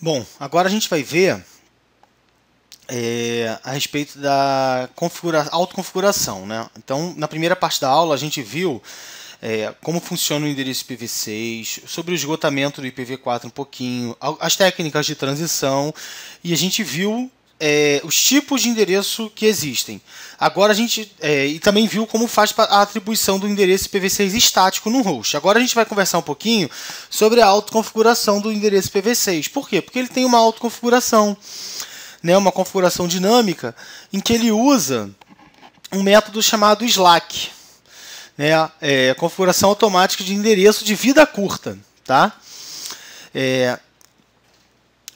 Bom, agora a gente vai ver a respeito da autoconfiguração, né? Então, na primeira parte da aula, a gente viu como funciona o endereço IPv6, sobre o esgotamento do IPv4 um pouquinho, as técnicas de transição, e a gente viu os tipos de endereço que existem. Agora a gente e também viu como faz a atribuição do endereço IPv6 estático no host. Agora a gente vai conversar um pouquinho sobre a autoconfiguração do endereço IPv6. Por quê? Porque ele tem uma autoconfiguração, né, uma configuração dinâmica, em que ele usa um método chamado Slack, né, configuração automática de endereço de vida curta. Tá?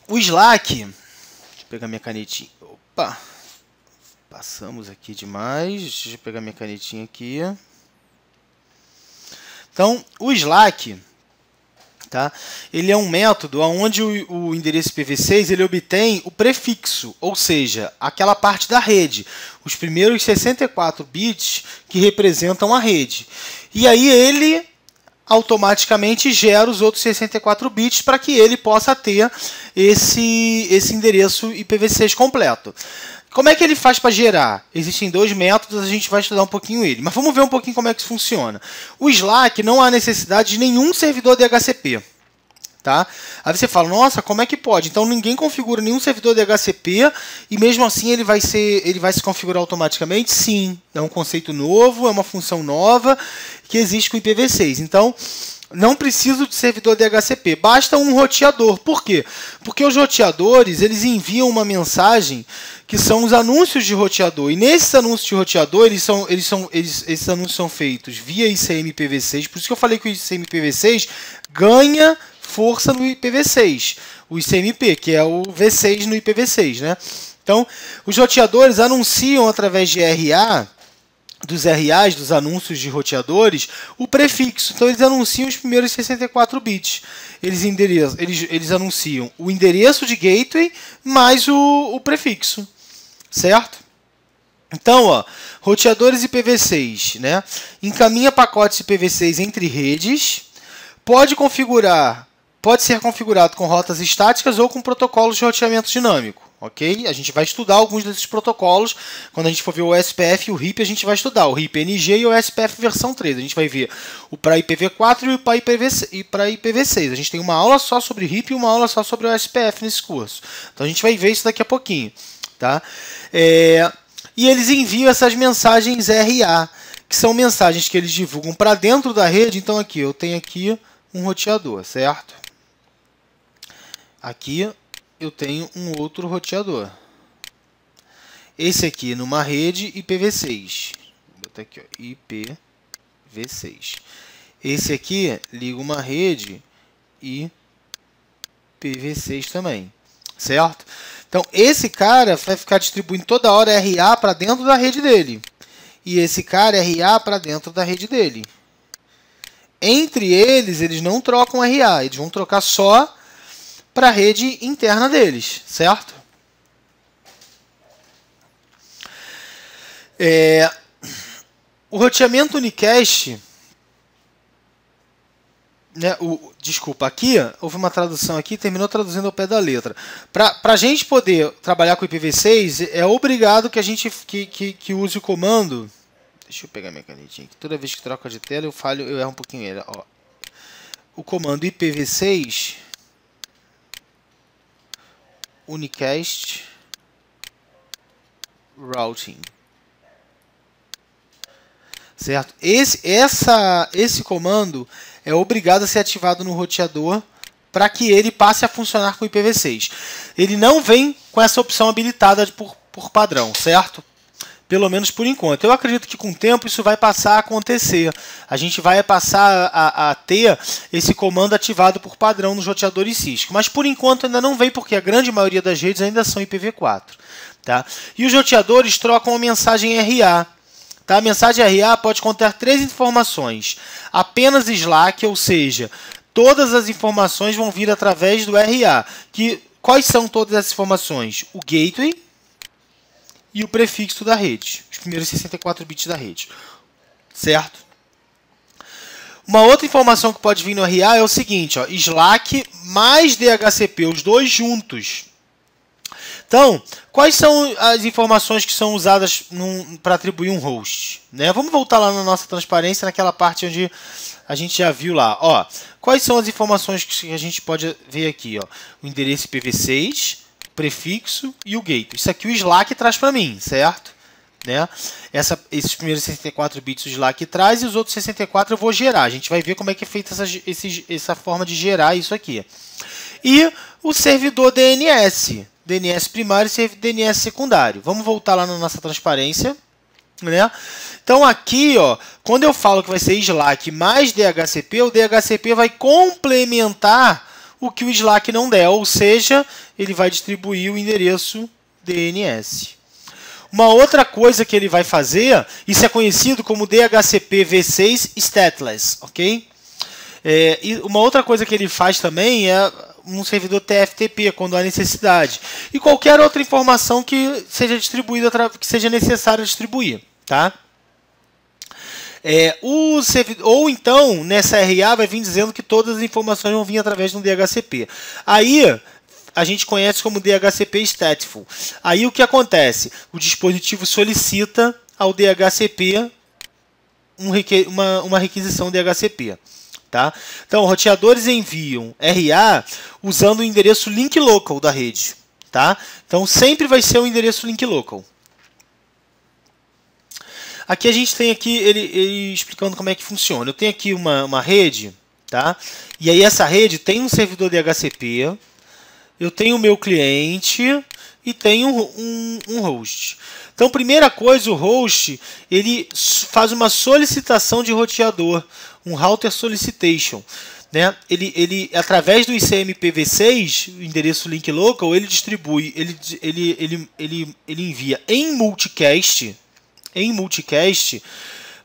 O Slack, deixa eu pegar minha canetinha. Opa! Passamos aqui demais. Deixa eu pegar minha canetinha aqui. Então, o Slack, tá? Ele é um método onde o endereço IPv6 ele obtém o prefixo, ou seja, aquela parte da rede, os primeiros 64 bits que representam a rede. E aí ele automaticamente gera os outros 64 bits para que ele possa ter esse endereço IPv6 completo. Como é que ele faz para gerar? Existem dois métodos, a gente vai estudar um pouquinho ele. Mas vamos ver um pouquinho como é que isso funciona. O Slack não há necessidade de nenhum servidor DHCP. Tá? Aí você fala, nossa, como é que pode? Então ninguém configura nenhum servidor DHCP e mesmo assim ele vai se configurar automaticamente? Sim, é um conceito novo, é uma função nova que existe com o IPv6. Então, não preciso de servidor DHCP, basta um roteador. Por quê? Porque os roteadores eles enviam uma mensagem que são os anúncios de roteador. E nesses anúncios de roteador, esses anúncios são feitos via ICMPv6. Por isso que eu falei que o ICMPv6 ganha força no IPv6. O ICMP, que é o V6 no IPv6. Né? Então, os roteadores anunciam através de RA, dos RAs, dos anúncios de roteadores, o prefixo. Então, eles anunciam os primeiros 64 bits. Eles anunciam o endereço de gateway mais o prefixo. Certo? Então, ó, roteadores IPv6, né? Encaminha pacotes IPv6 entre redes, pode ser configurado com rotas estáticas ou com protocolos de roteamento dinâmico. Ok? A gente vai estudar alguns desses protocolos. Quando a gente for ver o OSPF e o RIP, a gente vai estudar o RIP-NG e o OSPF versão 3. A gente vai ver o para IPv4 e o para IPv6. A gente tem uma aula só sobre RIP e uma aula só sobre o OSPF nesse curso. Então a gente vai ver isso daqui a pouquinho. Tá? E eles enviam essas mensagens RA, que são mensagens que eles divulgam para dentro da rede. Então aqui, eu tenho aqui um roteador, certo? Aqui eu tenho um outro roteador. Esse aqui numa rede IPv6. Vou botar aqui, ó, IPv6. Esse aqui liga uma rede IPv6 também, certo? Então esse cara vai ficar distribuindo toda hora RA para dentro da rede dele. E esse cara RA para dentro da rede dele. Entre eles não trocam RA, eles vão trocar só para a rede interna deles, certo? O roteamento unicast, né, desculpa, aqui houve uma tradução aqui, terminou traduzindo ao pé da letra. Para a gente poder trabalhar com IPv6, é obrigado que a gente que use o comando. Deixa eu pegar minha canetinha aqui. Toda vez que troca de tela eu erro um pouquinho ele. Ó. O comando IPv6 unicast routing. Certo? Esse comando é obrigado a ser ativado no roteador para que ele passe a funcionar com o IPv6. Ele não vem com essa opção habilitada por padrão, certo? Pelo menos por enquanto. Eu acredito que com o tempo isso vai passar a acontecer. A gente vai passar a ter esse comando ativado por padrão nos roteadores Cisco. Mas por enquanto ainda não vem, porque a grande maioria das redes ainda são IPv4. Tá? E os roteadores trocam a mensagem RA. Tá? A mensagem RA pode conter 3 informações. Apenas Slack, ou seja, todas as informações vão vir através do RA. Quais são todas essas informações? O gateway e o prefixo da rede, os primeiros 64 bits da rede, certo? Uma outra informação que pode vir no RA é o seguinte, ó, Slack mais DHCP, os dois juntos. Então, quais são as informações que são usadas para atribuir um host? Né? Vamos voltar lá na nossa transparência, naquela parte onde a gente já viu lá. Ó, quais são as informações que a gente pode ver aqui? Ó? O endereço IPv6, o prefixo e o gateway. Isso aqui o Slack traz para mim, certo? Né? Esses primeiros 64 bits o Slack traz e os outros 64 eu vou gerar. A gente vai ver como é que é feita essa forma de gerar isso aqui. E o servidor DNS. DNS primário e DNS secundário. Vamos voltar lá na nossa transparência. Né? Então aqui, ó, quando eu falo que vai ser Slack mais DHCP, o DHCP vai complementar o que o Slack não der. Ou seja, ele vai distribuir o endereço DNS. Uma outra coisa que ele vai fazer, isso é conhecido como DHCP v6 stateless, ok? E uma outra coisa que ele faz também é um servidor TFTP, quando há necessidade. E qualquer outra informação que seja distribuída, que seja necessário distribuir, tá? Ou então, nessa RA vai vir dizendo que todas as informações vão vir através de um DHCP. Aí a gente conhece como DHCP stateful. Aí o que acontece? O dispositivo solicita ao DHCP uma requisição DHCP. Tá? Então, roteadores enviam RA usando o endereço link local da rede. Tá? Então, sempre vai ser o endereço link local. Aqui a gente tem aqui ele explicando como é que funciona. Eu tenho aqui uma rede, tá? E aí essa rede tem um servidor DHCP, eu tenho o meu cliente e tenho um host. Então, primeira coisa, o host ele faz uma solicitação de roteador, um router solicitation. Né? Ele através do ICMPv6, o endereço link local, ele distribui, ele envia em multicast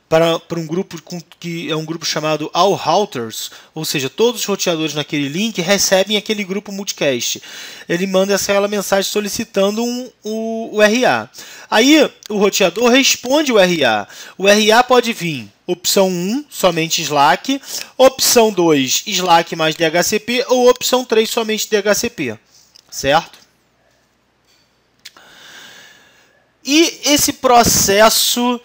para um grupo que é um grupo chamado All Routers, ou seja, todos os roteadores naquele link recebem aquele grupo multicast. Ele manda aquela mensagem solicitando o RA. Aí o roteador responde o RA. O RA pode vir opção 1, somente Slack, opção 2, Slack mais DHCP, ou opção 3, somente DHCP. Certo? E esse processo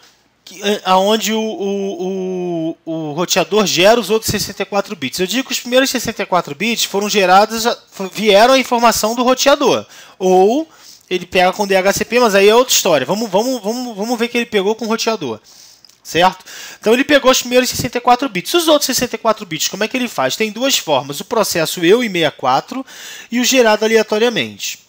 onde o roteador gera os outros 64 bits. Eu digo que os primeiros 64 bits foram gerados, vieram a informação do roteador. Ou ele pega com DHCP, mas aí é outra história. Vamos ver que ele pegou com o roteador. Certo? Então ele pegou os primeiros 64 bits. Os outros 64 bits, como é que ele faz? Tem duas formas. O processo EUI64 e o gerado aleatoriamente.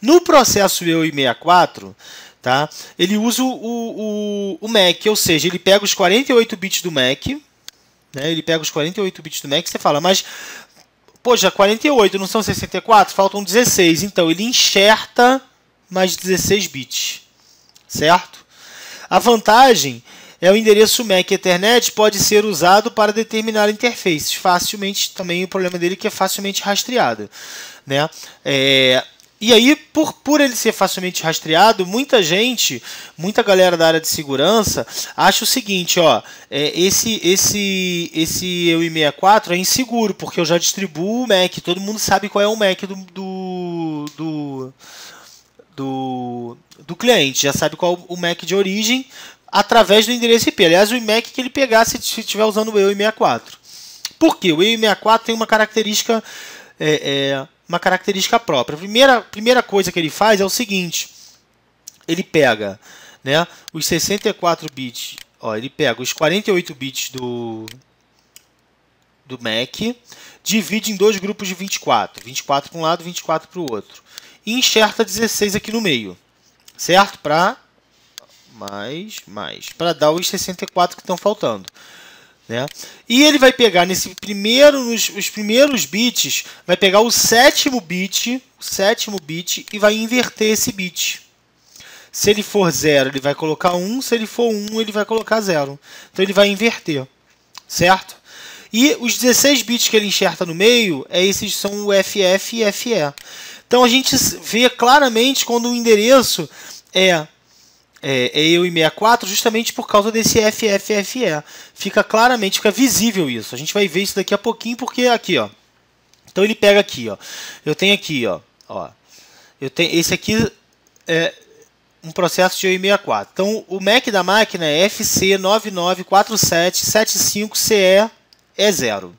No processo EUI64, tá? Ele usa o MAC, ou seja, ele pega os 48 bits do MAC, né? Ele pega os 48 bits do MAC, você fala, mas, pô, já 48, não são 64? Faltam 16, então ele enxerta mais 16 bits, certo? A vantagem é o endereço MAC Ethernet pode ser usado para determinar interfaces, facilmente, também o problema dele é que é facilmente rastreado, né? E aí, por ele ser facilmente rastreado, muita galera da área de segurança acha o seguinte, ó, esse EUI64 é inseguro, porque eu já distribuo o MAC, todo mundo sabe qual é o MAC do cliente, já sabe qual é o MAC de origem através do endereço IP. Aliás, o MAC que ele pegar se estiver usando o EUI64. Por quê? O EUI64 tem uma característica própria. A primeira coisa que ele faz é o seguinte: ele pega, né, os 64 bits, ó, ele pega os 48 bits do MAC, divide em dois grupos de 24 para um lado, 24 para o outro, e enxerta 16 aqui no meio, certo? Para dar os 64 que estão faltando. Né? E ele vai pegar os primeiros bits, vai pegar o sétimo bit e vai inverter esse bit. Se ele for 0, ele vai colocar 1, se ele for 1, ele vai colocar 0. Então ele vai inverter, certo? E os 16 bits que ele enxerta no meio, esses são o FF e FE. Então a gente vê claramente quando o endereço é EU64 justamente por causa desse FFFE. Fica claramente, fica visível isso. A gente vai ver isso daqui a pouquinho, porque aqui, ó. Então ele pega aqui, ó. Eu tenho aqui, ó. Eu tenho esse aqui é um processo de EU64. Então o MAC da máquina é FC994775CE0,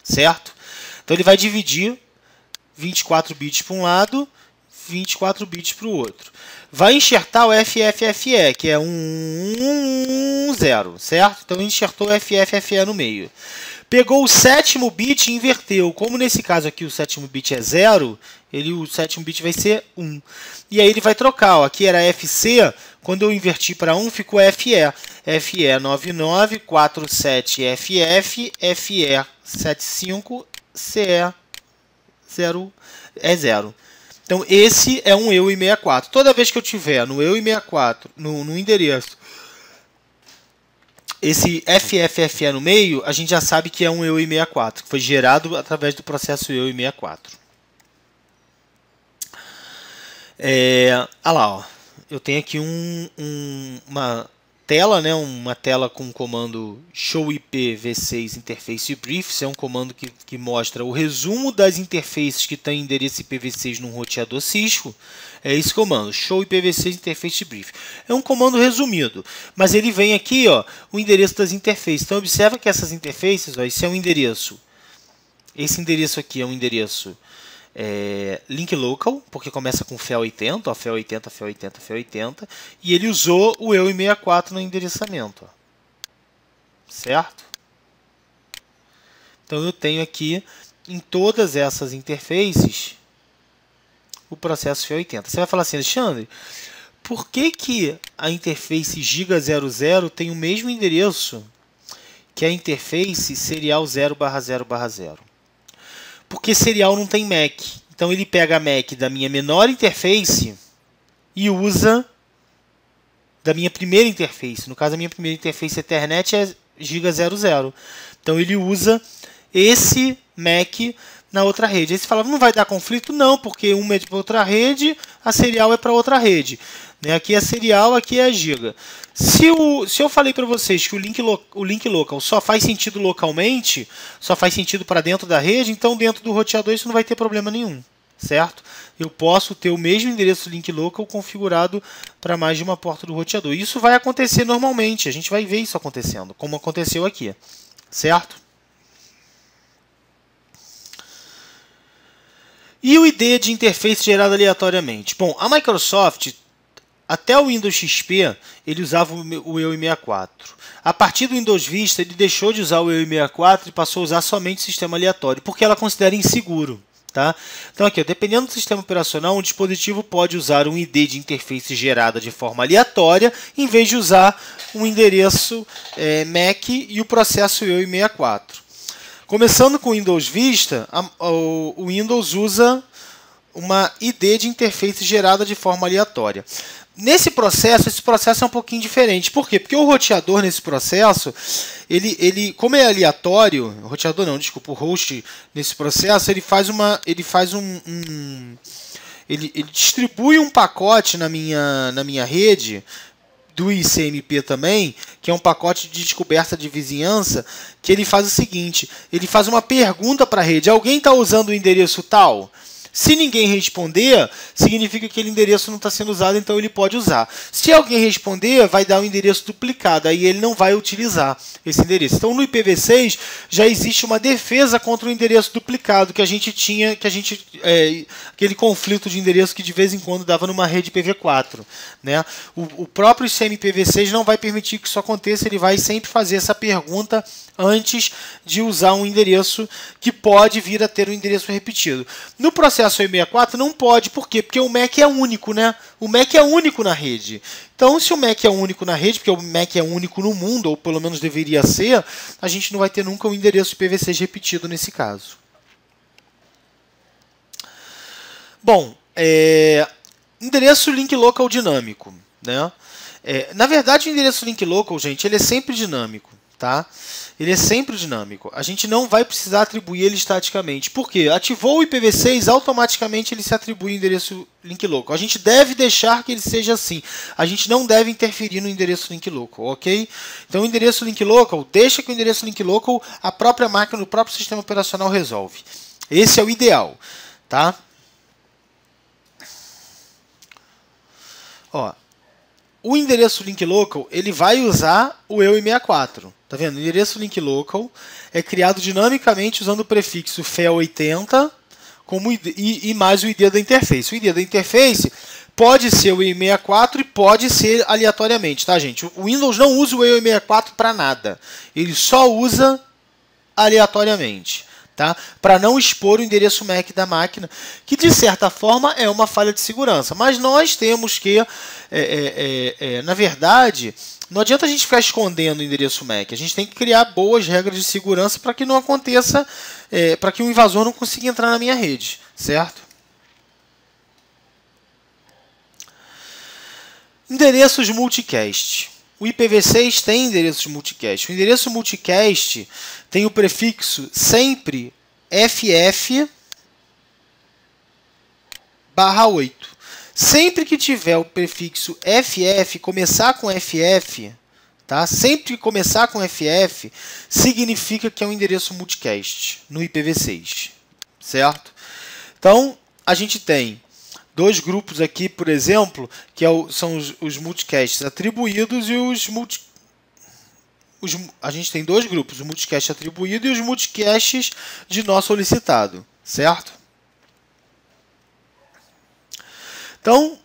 certo? Então ele vai dividir 24 bits para um lado, 24 bits para o outro. Vai enxertar o FFFE, que é 110, certo? Então enxertou o FFFE no meio. Pegou o sétimo bit e inverteu. Como nesse caso aqui o sétimo bit é 0, o sétimo bit vai ser 1. E aí ele vai trocar. Ó, aqui era FC, quando eu inverti para 1 ficou FE. FE 9947FF, FE 75, CE 0 é 0. Então esse é um EU64. Toda vez que eu tiver no EU64, no endereço, esse FFFE no meio, a gente já sabe que é um EU64, que foi gerado através do processo EU64. Olha lá, ó. Eu tenho aqui uma tela, né, uma tela com o comando showIPv6 interface brief. Isso é um comando que mostra o resumo das interfaces que tem endereço IPv6 num roteador Cisco. É esse comando, showIPv6 interface brief. É um comando resumido, mas ele vem aqui, ó, o endereço das interfaces. Então observa que essas interfaces, ó, esse é um endereço. Esse endereço aqui é um endereço link local, porque começa com FE80, ó, FE80, FE80, FE80, e ele usou o EU64 no endereçamento, ó. Certo? Então eu tenho aqui em todas essas interfaces o processo FE80. Você vai falar assim, Alexandre, por que a interface giga00 tem o mesmo endereço que a interface serial 0/0/0? Porque serial não tem MAC. Então ele pega a MAC da minha menor interface e usa da minha primeira interface. No caso, a minha primeira interface Ethernet é giga00. Então ele usa esse MAC na outra rede. Aí você fala, não vai dar conflito? Não, porque uma é para outra rede, a serial é para outra rede. Aqui é serial, aqui é giga. Se eu falei para vocês que o link local só faz sentido localmente, só faz sentido para dentro da rede, então dentro do roteador isso não vai ter problema nenhum, certo? Eu posso ter o mesmo endereço link local configurado para mais de uma porta do roteador. Isso vai acontecer normalmente, a gente vai ver isso acontecendo, como aconteceu aqui, certo? E o ID de interface gerado aleatoriamente? Bom, a Microsoft, até o Windows XP, ele usava o EU64. A partir do Windows Vista, ele deixou de usar o EU64 e passou a usar somente o sistema aleatório, porque ela considera inseguro. Tá? Então aqui, dependendo do sistema operacional, um dispositivo pode usar um ID de interface gerada de forma aleatória, em vez de usar um endereço MAC e o processo EU64. Começando com o Windows Vista, o Windows usa uma ID de interface gerada de forma aleatória. Esse processo é um pouquinho diferente. Por quê? Porque o roteador nesse processo, como é aleatório, o roteador não, desculpa, o host nesse processo, ele distribui um pacote na minha rede, do ICMP também, que é um pacote de descoberta de vizinhança, que ele faz o seguinte, ele faz uma pergunta para a rede, alguém está usando o endereço tal? Se ninguém responder, significa que aquele endereço não está sendo usado, então ele pode usar. Se alguém responder, vai dar um endereço duplicado, aí ele não vai utilizar esse endereço. Então, no IPv6 já existe uma defesa contra o endereço duplicado que a gente tinha, aquele conflito de endereço que de vez em quando dava numa rede IPv4, né? O próprio ICMPv6 não vai permitir que isso aconteça, ele vai sempre fazer essa pergunta antes de usar um endereço que pode vir a ter um endereço repetido. No processo EU64 não pode, por quê? Porque o MAC é único, né? O MAC é único na rede. Então, se o MAC é único na rede, porque o MAC é único no mundo, ou pelo menos deveria ser, a gente não vai ter nunca um endereço IPv6 repetido nesse caso. Bom, endereço link local dinâmico, né? Na verdade, o endereço link local, gente, ele é sempre dinâmico. tá? Ele é sempre dinâmico. A gente não vai precisar atribuir ele estaticamente. Por quê? Ativou o IPv6, automaticamente ele se atribui o endereço link local. A gente deve deixar que ele seja assim. A gente não deve interferir no endereço link local, ok? Então o endereço link local, deixa que o endereço link local a própria máquina, o próprio sistema operacional resolve. Esse é o ideal, tá? Ó, o endereço link local, ele vai usar o EU64. Tá vendo? O endereço link local é criado dinamicamente usando o prefixo FE80 e mais o ID da interface. O ID da interface pode ser o EU64 e pode ser aleatoriamente, tá, gente? O Windows não usa o EU64 para nada. Ele só usa aleatoriamente, tá? Para não expor o endereço MAC da máquina, que de certa forma é uma falha de segurança. Mas nós temos que, na verdade, não adianta a gente ficar escondendo o endereço MAC. A gente tem que criar boas regras de segurança para que não aconteça, para que o invasor não consiga entrar na minha rede, certo? Endereços multicast. O IPv6 tem endereços multicast. O endereço multicast tem o prefixo sempre FF/8. Sempre que tiver o prefixo FF, começar com FF, tá? Sempre que começar com FF, significa que é um endereço multicast no IPv6, certo? Então, a gente tem dois grupos aqui, por exemplo, que são os multicasts atribuídos e a gente tem dois grupos, o multicast atribuído e os multicasts de nó solicitado, certo? Então,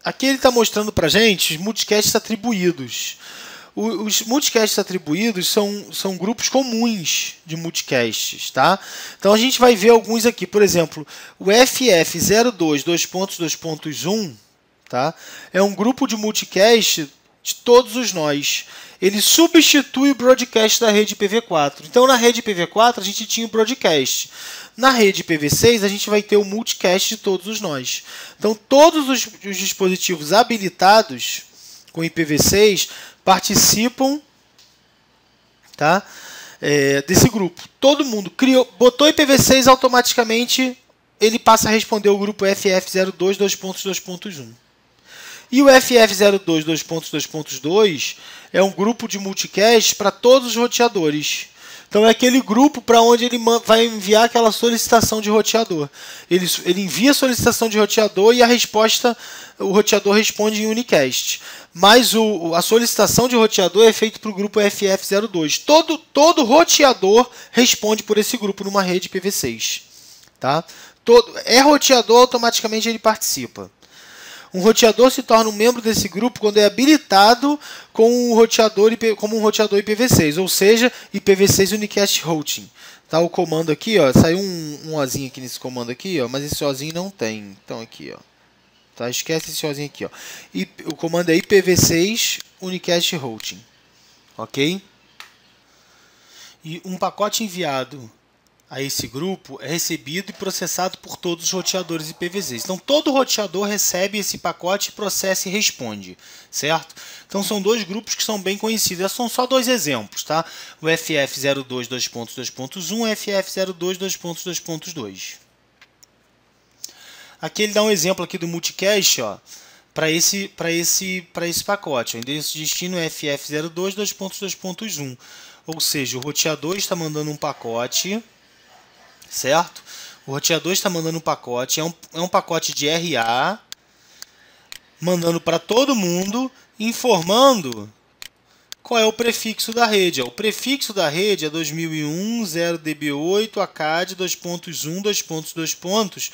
aqui ele está mostrando para a gente os multicasts atribuídos. Os multicasts atribuídos são grupos comuns de multicasts, tá? Então a gente vai ver alguns aqui. Por exemplo, o FF02.2.1, tá? É um grupo de multicast de todos os nós. Ele substitui o broadcast da rede IPv4. Então na rede IPv4 a gente tinha o broadcast. Na rede IPv6 a gente vai ter o multicast de todos os nós. Então todos os dispositivos habilitados com IPv6 participam, tá? Desse grupo. Todo mundo botou IPv6, automaticamente ele passa a responder o grupo FF02.2.1. E o FF02.2.2 é um grupo de multicast para todos os roteadores. Então é aquele grupo para onde ele vai enviar aquela solicitação de roteador. Ele envia a solicitação de roteador e a resposta, o roteador responde em unicast. Mas a solicitação de roteador é feita para o grupo FF02. Todo roteador responde por esse grupo numa rede IPv6. Tá? Roteador, automaticamente ele participa. Um roteador se torna um membro desse grupo quando é habilitado como um roteador IPv6, ou seja, IPv6 Unicast Routing. Tá, o comando aqui, ó, saiu um ozinho aqui nesse comando aqui, ó, mas esse ozinho não tem. Então aqui, ó. Tá, esquece esse ozinho aqui, ó. E o comando é IPv6 Unicast Routing. OK? E um pacote enviado a esse grupo é recebido e processado por todos os roteadores IPv6. Então, todo roteador recebe esse pacote, processa e responde, certo? Então, são dois grupos que são bem conhecidos. Esses são só dois exemplos, tá? O FF02.2.1 e o FF02.2.2. Aqui ele dá um exemplo aqui do multicast, ó, para esse pacote. O endereço de destino é FF02.2.1. Ou seja, o roteador está mandando um pacote, certo? O roteador está mandando um pacote, é um pacote de RA, mandando para todo mundo, informando qual é o prefixo da rede. O prefixo da rede é 2001 0db8 ACAD 2.1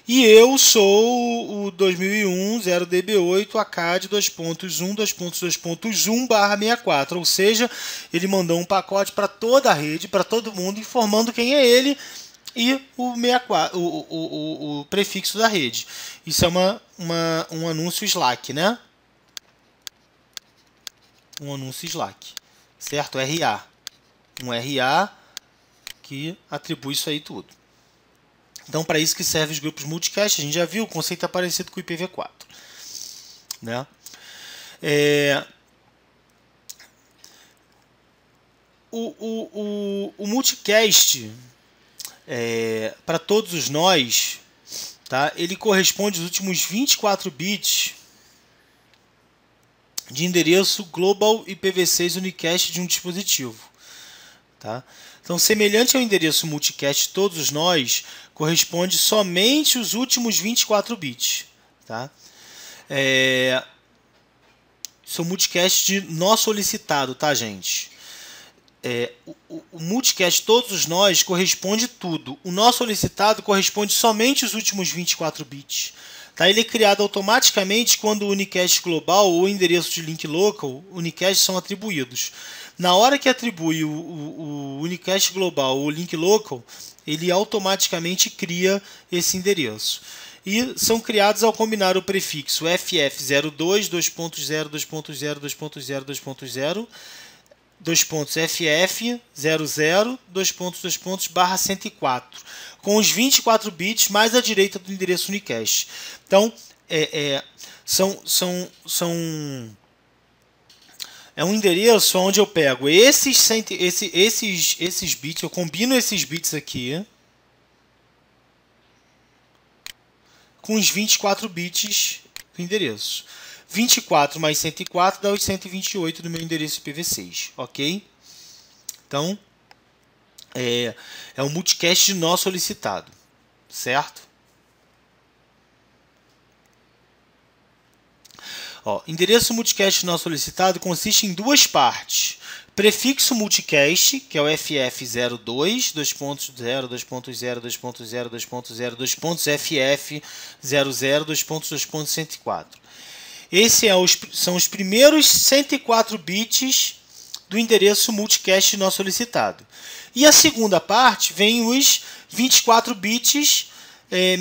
e eu sou o 2001 0db8 ACAD 2.1 ou seja, ele mandou um pacote para toda a rede, para todo mundo, informando quem é ele e o prefixo da rede. Isso é um anúncio Slack, né? Um anúncio Slack, certo? RA. Um RA que atribui isso aí tudo. Então, para isso que servem os grupos multicast. A gente já viu, o conceito é parecido com o IPv4. Né? o multicast, para todos os nós, tá? Ele corresponde aos últimos 24 bits de endereço global IPv6 unicast de um dispositivo. Tá? Então, semelhante ao endereço multicast todos os nós, corresponde somente os últimos 24 bits. Tá? São multicast de nó solicitado, tá, gente? O multicast todos os nós corresponde tudo. O nó solicitado corresponde somente os últimos 24 bits. Tá? Ele é criado automaticamente quando o unicast global ou o endereço de link local unicast são atribuídos. Na hora que atribui o unicast global ou o link local, ele automaticamente cria esse endereço. E são criados ao combinar o prefixo FF02, 2.0, 2.0, 2.0, 2.0, FF00, barra 104, com os 24 bits mais à direita do endereço unicast. Então, é um endereço onde eu pego esses bits, eu combino esses bits aqui com os 24 bits do endereço. 24 mais 104 dá os 128 do meu endereço IPv6, ok? Então, é um multicast de nó solicitado, certo? Endereço multicast de nó solicitado consiste em duas partes. Prefixo multicast, que é o FF02, 2.0, 2.0, 2.0, 2.0, 2.FF00, 2.2.104. Esses são os primeiros 104 bits do endereço multicast de nó solicitado. E a segunda parte vem os 24 bits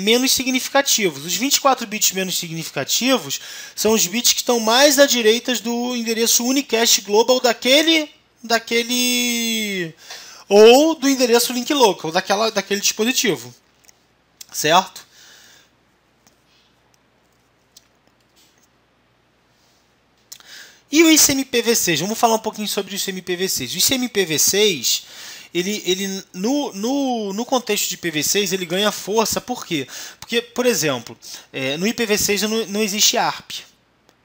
menos significativos. Os 24 bits menos significativos são os bits que estão mais à direita do endereço unicast global daquele ou do endereço link local daquele dispositivo, certo? E o ICMPv6? Vamos falar um pouquinho sobre o ICMPv6. O ICMPv6, ele no contexto de IPv6, ele ganha força. Por quê? Porque, por exemplo, no IPv6 não existe ARP.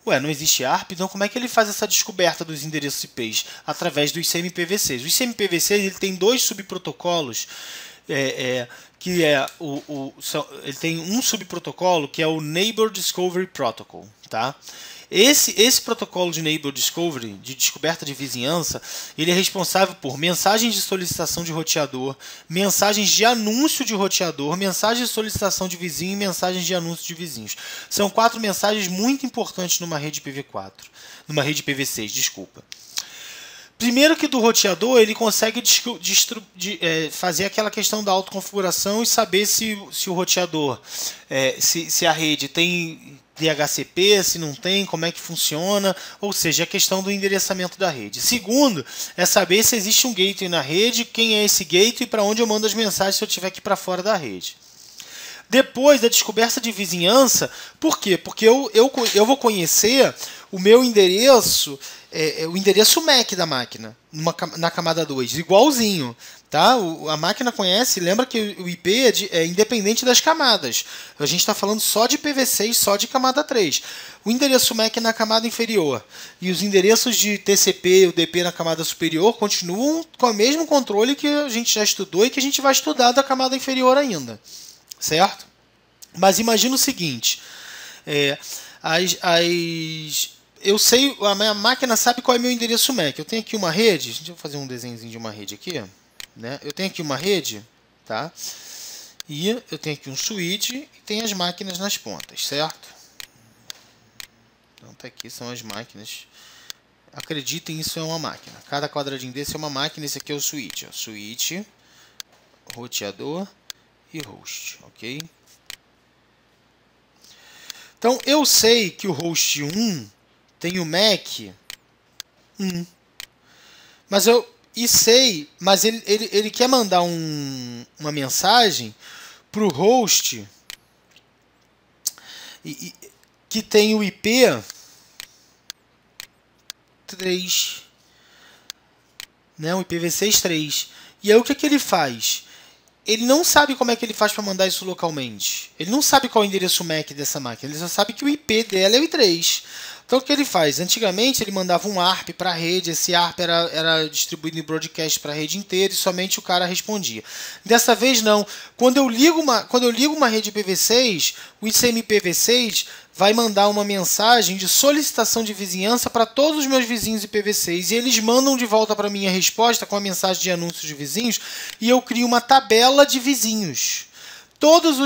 Não existe ARP, então como é que ele faz essa descoberta dos endereços IPs? Através do ICMPv6. O ICMPv6 ele tem dois subprotocolos, ele tem um subprotocolo que é o Neighbor Discovery Protocol, tá? Esse protocolo de Neighbor Discovery, de descoberta de vizinhança, ele é responsável por mensagens de solicitação de roteador, mensagens de anúncio de roteador, mensagens de solicitação de vizinho e mensagens de anúncio de vizinhos. São 4 mensagens muito importantes numa rede IPv4, numa rede IPv6, desculpa. Primeiro que do roteador, ele consegue fazer aquela questão da autoconfiguração e saber se o roteador, se a rede tem DHCP, se não tem, como é que funciona, ou seja, a questão do endereçamento da rede. Segundo, é saber se existe um gateway na rede, quem é esse gateway e para onde eu mando as mensagens se eu estiver aqui para fora da rede. Depois da descoberta de vizinhança, por quê? Porque eu vou conhecer o meu endereço, o endereço MAC da máquina, na camada 2, igualzinho. Tá? A máquina conhece, lembra que o IP é independente das camadas. A gente está falando só de IPv6, só de camada 3. O endereço MAC na camada inferior e os endereços de TCP e UDP na camada superior continuam com o mesmo controle que a gente já estudou e que a gente vai estudar da camada inferior ainda. Certo? Mas imagina o seguinte, eu sei, a minha máquina sabe qual é o meu endereço MAC. Eu tenho aqui uma rede, deixa eu fazer um desenhozinho de uma rede aqui, né? Eu tenho aqui uma rede, tá? E eu tenho aqui um switch e tem as máquinas nas pontas, certo? Então tá aqui, são as máquinas. Acreditem, isso é uma máquina. Cada quadradinho desse é uma máquina, esse aqui é o switch. Switch, roteador e host, ok? Então, eu sei que o host 1 tem o MAC 1. Mas ele quer mandar uma mensagem para o host que tem o IP 3. né, um IPv6 3. E aí o que, que ele faz? Ele não sabe como é que ele faz para mandar isso localmente. Ele não sabe qual é o endereço MAC dessa máquina. Ele só sabe que o IP dela é o i3. Então o que ele faz? Antigamente ele mandava um ARP para a rede. Esse ARP era distribuído em broadcast para a rede inteira e somente o cara respondia. Dessa vez não. Quando eu ligo uma rede IPv6, o ICMPv6 vai mandar uma mensagem de solicitação de vizinhança para todos os meus vizinhos IPv6 e eles mandam de volta para minha resposta com a mensagem de anúncios de vizinhos e eu crio uma tabela de vizinhos. Todos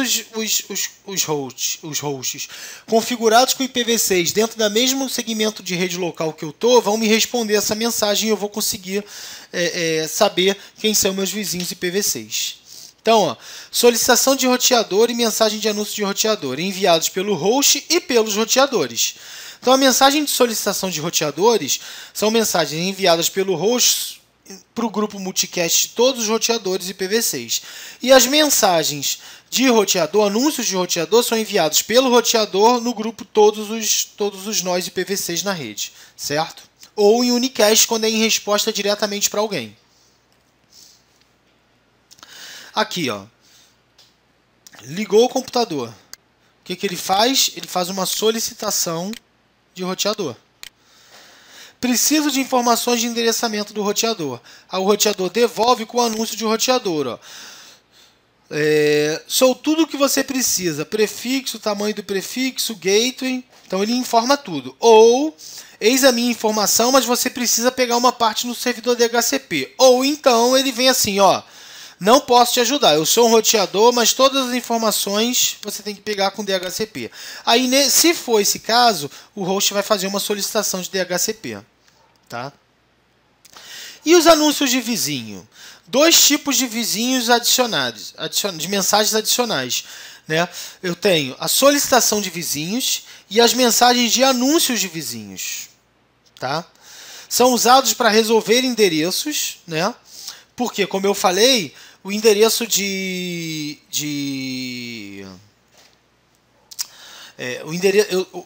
os hosts configurados com IPv6 dentro do mesmo segmento de rede local que eu estou vão me responder essa mensagem e eu vou conseguir saber quem são meus vizinhos IPv6. Então, ó, solicitação de roteador e mensagem de anúncio de roteador enviados pelo host e pelos roteadores. Então, a mensagem de solicitação de roteadores são mensagens enviadas pelo host para o grupo multicast de todos os roteadores IPv6. E as mensagens de roteador, anúncios de roteador, são enviados pelo roteador no grupo todos os nós IPv6 na rede, certo? Ou em unicast quando é em resposta diretamente para alguém. Aqui, ó, ligou o computador. O que, que ele faz? Ele faz uma solicitação de roteador. Preciso de informações de endereçamento do roteador. Aí o roteador devolve com o anúncio de roteador. Ó. Sou tudo o que você precisa. Prefixo, tamanho do prefixo, gateway. Então ele informa tudo. Ou, eis a minha informação, mas você precisa pegar uma parte no servidor DHCP. Ou então ele vem assim, ó. Não posso te ajudar, eu sou um roteador, mas todas as informações você tem que pegar com DHCP. Aí, se for esse caso, o host vai fazer uma solicitação de DHCP. Tá? E os anúncios de vizinho? Dois tipos de vizinhos adicionados, de mensagens adicionais. Né? Eu tenho a solicitação de vizinhos e as mensagens de anúncios de vizinhos. Tá? São usados para resolver endereços, né? Porque, como eu falei, o endereço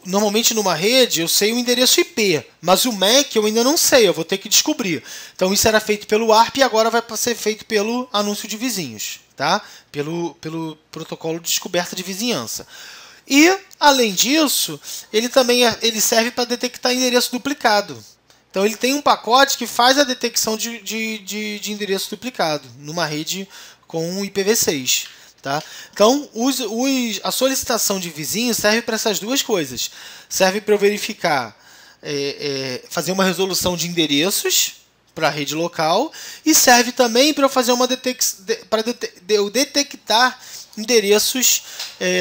normalmente numa rede eu sei o endereço IP, mas o MAC eu ainda não sei, eu vou ter que descobrir. Então isso era feito pelo ARP e agora vai ser feito pelo anúncio de vizinhos, tá? Pelo protocolo de descoberta de vizinhança. E, além disso, ele serve para detectar endereço duplicado. Então ele tem um pacote que faz a detecção de endereço duplicado numa rede com IPv6. Tá? Então a solicitação de vizinhos serve para essas duas coisas. Serve para eu verificar, fazer uma resolução de endereços para a rede local e serve também para eu fazer para eu detectar endereços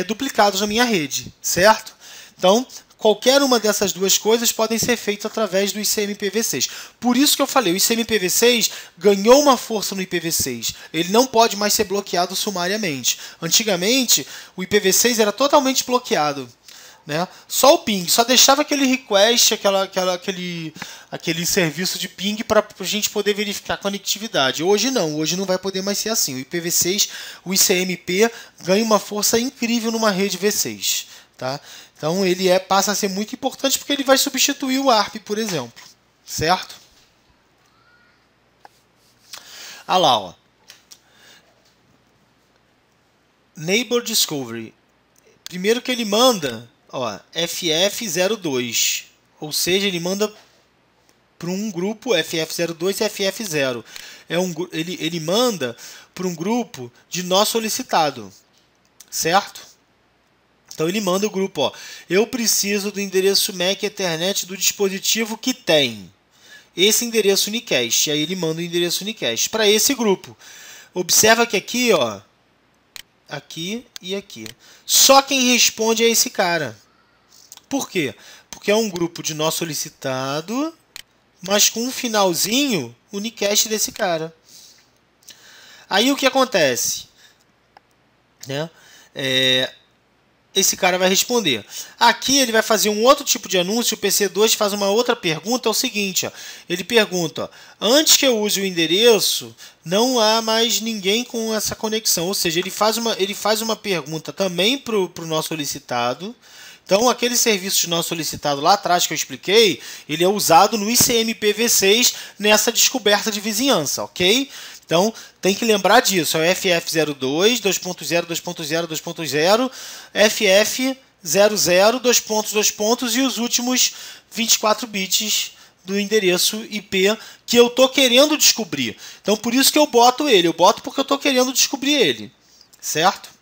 duplicados na minha rede, certo? Então qualquer uma dessas duas coisas podem ser feitas através do ICMPv6. Por isso que eu falei, o ICMPv6 ganhou uma força no IPv6. Ele não pode mais ser bloqueado sumariamente. Antigamente, o IPv6 era bloqueado. Né? Só o ping, só deixava aquele request, aquele serviço de ping para a gente poder verificar a conectividade. Hoje não vai poder mais ser assim. O IPv6, o ICMP, ganha uma força incrível numa rede V6. Tá? Então ele passa a ser muito importante porque ele vai substituir o ARP, por exemplo. Certo? Ah lá, ó. Neighbor Discovery. Primeiro que ele manda, ó, FF02. Ou seja, ele manda para um grupo FF02 e FF0. Ele manda para um grupo de nó solicitado. Certo? Então ele manda o grupo, ó, eu preciso do endereço MAC Ethernet do dispositivo que tem esse endereço unicast. Aí ele manda o endereço unicast para esse grupo. Observa que aqui, ó, aqui e aqui, só quem responde é esse cara. Por quê? Porque é um grupo de nó solicitado, mas com um finalzinho unicast desse cara. Aí o que acontece? Né? Esse cara vai responder. Aqui ele vai fazer um outro tipo de anúncio. O PC2 faz uma outra pergunta. É o seguinte, ó, ele pergunta, ó, antes que eu use o endereço, não há mais ninguém com essa conexão. Ou seja, ele faz uma pergunta também para o nosso solicitado, Então, aquele serviço de nó solicitado lá atrás que eu expliquei, ele é usado no ICMPv6 nessa descoberta de vizinhança, ok? Então, tem que lembrar disso. É o FF02, 2.0, 2.0, 2.0, FF00, e os últimos 24 bits do endereço IP que eu estou querendo descobrir. Então, por isso que eu boto ele. Eu boto porque eu estou querendo descobrir ele. Certo?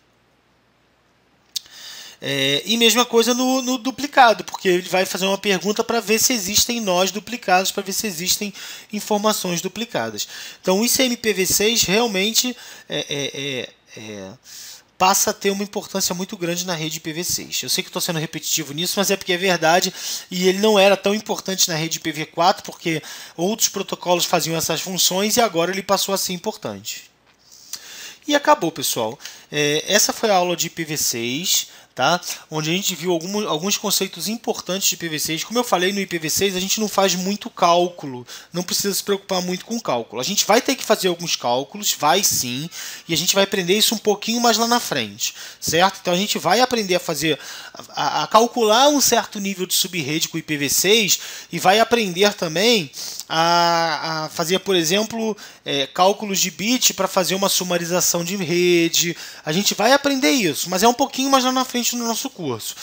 E mesma coisa no duplicado, porque ele vai fazer uma pergunta para ver se existem nós duplicados, para ver se existem informações duplicadas. Então, o ICMPv6 realmente passa a ter uma importância muito grande na rede IPv6. Eu sei que estou sendo repetitivo nisso, mas é porque é verdade, e ele não era tão importante na rede IPv4, porque outros protocolos faziam essas funções, e agora ele passou a ser importante. E acabou, pessoal. Essa foi a aula de IPv6, tá? Onde a gente viu alguns conceitos importantes de IPv6. Como eu falei, no IPv6 a gente não faz muito cálculo, não precisa se preocupar muito com cálculo. A gente vai ter que fazer alguns cálculos, vai sim, e a gente vai aprender isso um pouquinho mais lá na frente, certo? Então a gente vai aprender a fazer, a calcular um certo nível de subrede com o IPv6 e vai aprender também a fazer, por exemplo, cálculos de bit para fazer uma sumarização de rede. A gente vai aprender isso, mas é um pouquinho mais lá na frente no nosso curso.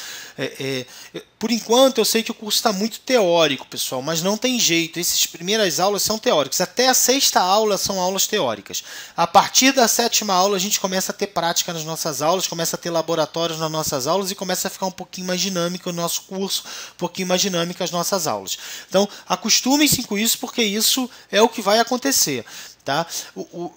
Por enquanto, eu sei que o curso está muito teórico, pessoal, mas não tem jeito. Essas primeiras aulas são teóricas. Até a 6ª aula são aulas teóricas. A partir da 7ª aula, a gente começa a ter prática nas nossas aulas, começa a ter laboratórios nas nossas aulas e começa a ficar um pouquinho mais dinâmico o nosso curso, um pouquinho mais dinâmica as nossas aulas. Então, acostumem-se com isso, porque isso é o que vai acontecer. Tá?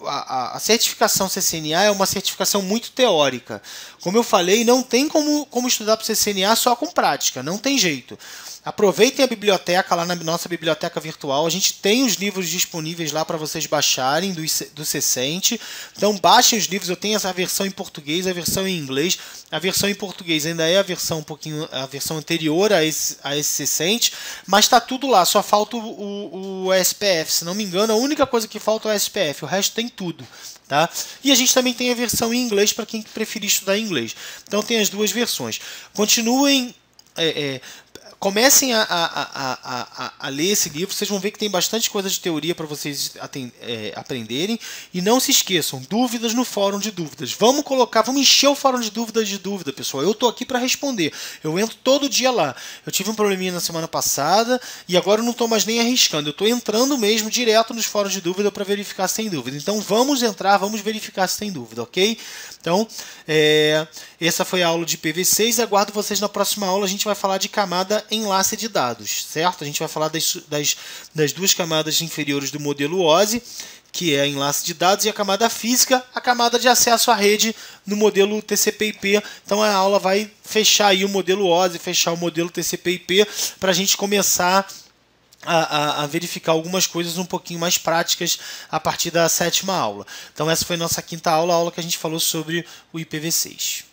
A certificação CCNA é uma certificação muito teórica. Como eu falei, não tem como estudar para o CCNA só com prática, não tem jeito. Aproveitem a biblioteca lá na nossa biblioteca virtual. A gente tem os livros disponíveis lá para vocês baixarem do Cecente. Então baixem os livros. Eu tenho essa versão em português, a versão em inglês. A versão em português ainda é a versão a versão anterior a esse Cecente, mas está tudo lá. Só falta o SPF. Se não me engano, a única coisa que falta é o SPF. O resto tem tudo. Tá? E a gente também tem a versão em inglês para quem preferir estudar em inglês. Então tem as duas versões. Continuem. Comecem a ler esse livro, vocês vão ver que tem bastante coisa de teoria para vocês aprenderem. E não se esqueçam, dúvidas no fórum de dúvidas. Vamos encher o fórum de dúvida, pessoal. Eu estou aqui para responder. Eu entro todo dia lá. Eu tive um probleminha na semana passada e agora eu não estou mais nem arriscando. Eu estou entrando mesmo direto nos fóruns de dúvida para verificar se tem dúvida. Então vamos entrar, vamos verificar se tem dúvida, ok? Então, essa foi a aula de IPv6. Aguardo vocês na próxima aula. A gente vai falar de camada enlace de dados, certo? A gente vai falar das duas camadas inferiores do modelo OSI, que é enlace de dados, e a camada física, a camada de acesso à rede no modelo TCP/IP. Então a aula vai fechar aí o modelo OSI, fechar o modelo TCP/IP, para a gente começar a verificar algumas coisas um pouquinho mais práticas a partir da 7ª aula. Então essa foi a nossa 5ª aula, a aula que a gente falou sobre o IPv6.